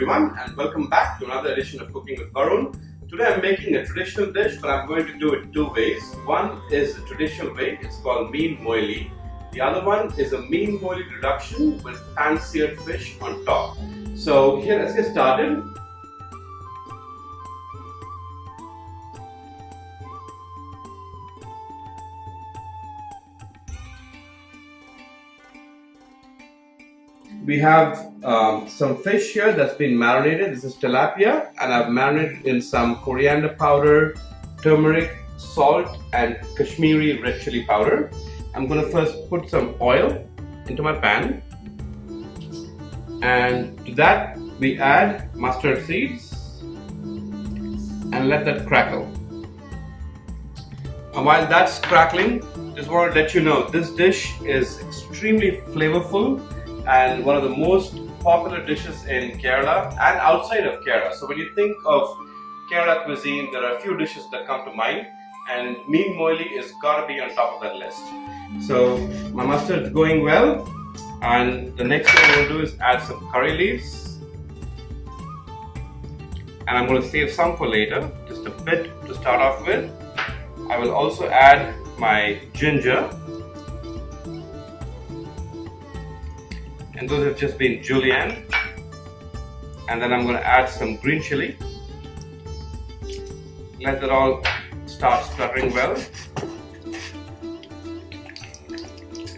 everyone, and welcome back to another edition of Cooking with Varun. Today I'm making a traditional dish, but I'm going to do it two ways. One is the traditional way, it's called Meen Moilee. The other one is a Meen Molee reduction with pan-seared fish on top. So here, let's get started. We have some fish here that's been marinated. This is tilapia, and I've marinated in some coriander powder, turmeric, salt, and Kashmiri red chili powder. I'm going to first put some oil into my pan, and to that we add mustard seeds and let that crackle. And while that's crackling, just want to let you know this dish is extremely flavorful and one of the most popular dishes in Kerala and outside of Kerala. So when you think of Kerala cuisine, there are a few dishes that come to mind, and Meen Moilee is gotta be on top of that list. So my mustard is going well, and the next thing I'm going to do is add some curry leaves, and I'm going to save some for later, just a bit to start off with. I will also add my ginger, and those have just been julienne, and then I'm going to add some green chili. Let that all start spluttering well,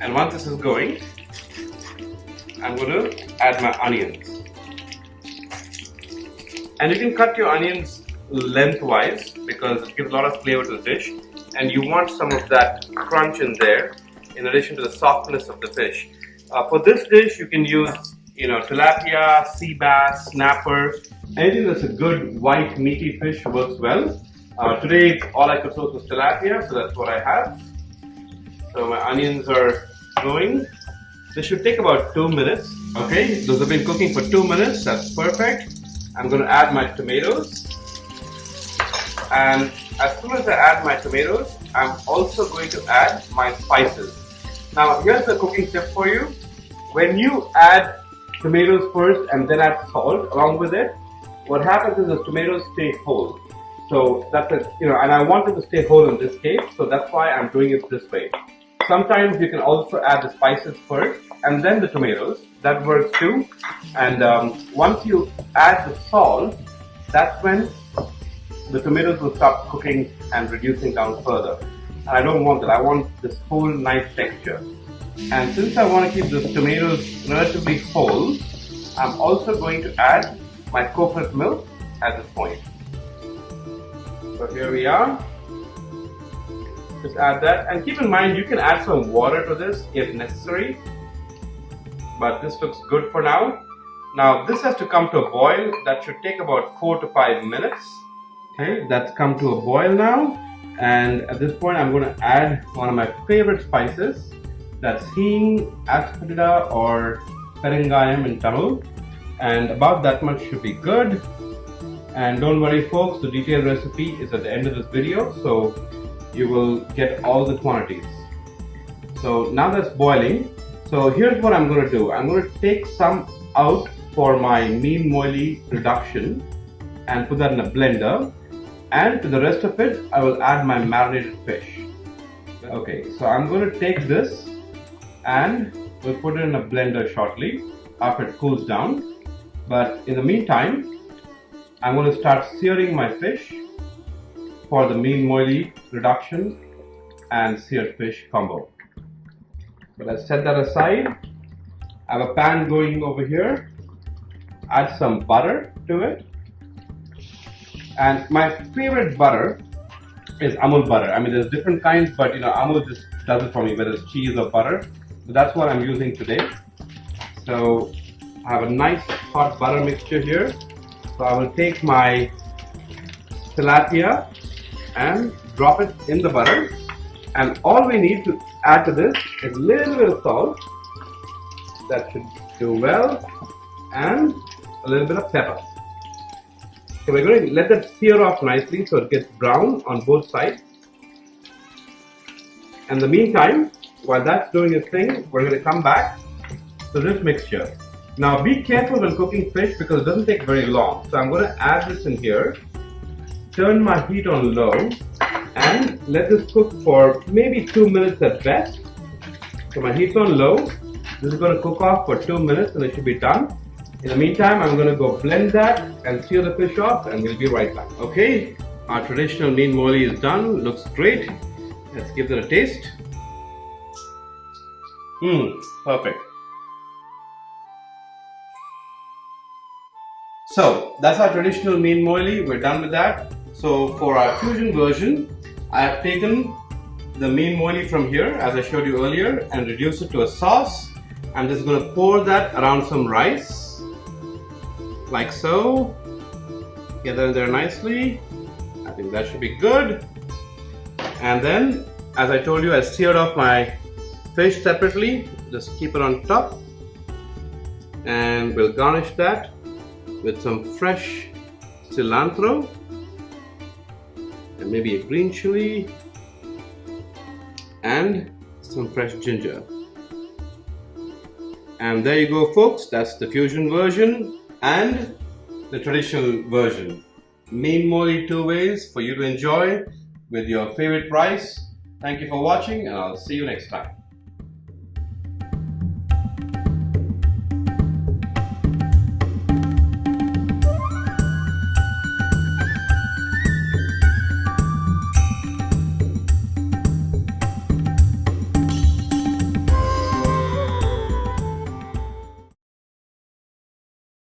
and once this is going, I'm going to add my onions, and you can cut your onions lengthwise because it gives a lot of flavor to the dish, and you want some of that crunch in there in addition to the softness of the fish. For this dish, you can use, tilapia, sea bass, snapper, anything that's a good white meaty fish works well. Today, all I could source was tilapia, so that's what I have. So my onions are going. This should take about 2 minutes. Okay, those have been cooking for 2 minutes. That's perfect. I'm going to add my tomatoes, and as soon as I add my tomatoes, I'm also going to add my spices. Now, here's a cooking tip for you. When you add tomatoes first and then add salt along with it, what happens is the tomatoes stay whole. So that's it, and I want them to stay whole in this case, so that's why I'm doing it this way. Sometimes you can also add the spices first and then the tomatoes. That works too. And once you add the salt, that's when the tomatoes will start cooking and reducing down further. And I don't want that. I want this whole nice texture. And since I want to keep the tomatoes relatively whole, I'm also going to add my coconut milk at this point. So here we are. Just add that, and keep in mind you can add some water to this if necessary, but this looks good for now. Now this has to come to a boil. That should take about 4 to 5 minutes. Okay, that's come to a boil now. And at this point, I'm going to add one of my favorite spices. That's hing, asafoetida, or perengayam in Tamil. And about that much should be good. And don't worry folks, the detailed recipe is at the end of this video, so you will get all the quantities. So now that's boiling. So here's what I'm going to do. I'm going to take some out for my Meen Moilee reduction and put that in a blender. And to the rest of it, I will add my marinated fish. Okay, so I'm going to take this and we'll put it in a blender shortly after it cools down. But in the meantime, I'm going to start searing my fish for the Meen Moilee reduction and seared fish combo. So let's set that aside. I have a pan going over here. Add some butter to it. And my favorite butter is Amul butter. I mean, there's different kinds, but Amul just does it for me, whether it's cheese or butter. So that's what I'm using today. So I have a nice hot butter mixture here. So I will take my tilapia and drop it in the butter. And all we need to add to this is a little bit of salt. That should do well. And a little bit of pepper. So we're going to let that sear off nicely so it gets brown on both sides. In the meantime, while that's doing its thing, we're going to come back to this mixture. Now be careful when cooking fish because it doesn't take very long. So I'm going to add this in here, turn my heat on low, and let this cook for maybe 2 minutes at best. So my heat's on low. This is going to cook off for 2 minutes and it should be done. In the meantime, I'm going to go blend that and sear the fish off, and we'll be right back. Okay, our traditional Meen Molee is done. Looks great. Let's give it a taste. Perfect. So that's our traditional Meen Molee. We're done with that. So for our fusion version, I have taken the Meen Molee from here, as I showed you earlier, and reduced it to a sauce. I'm just going to pour that around some rice, like so. Get that in there nicely. I think that should be good. And then, as I told you, I seared off my fish separately. Just keep it on top, and we'll garnish that with some fresh cilantro and maybe a green chili and some fresh ginger. And there you go, folks. That's the fusion version and the traditional version. Meen Molee 2 ways for you to enjoy with your favorite rice. Thank you for watching, and I'll see you next time.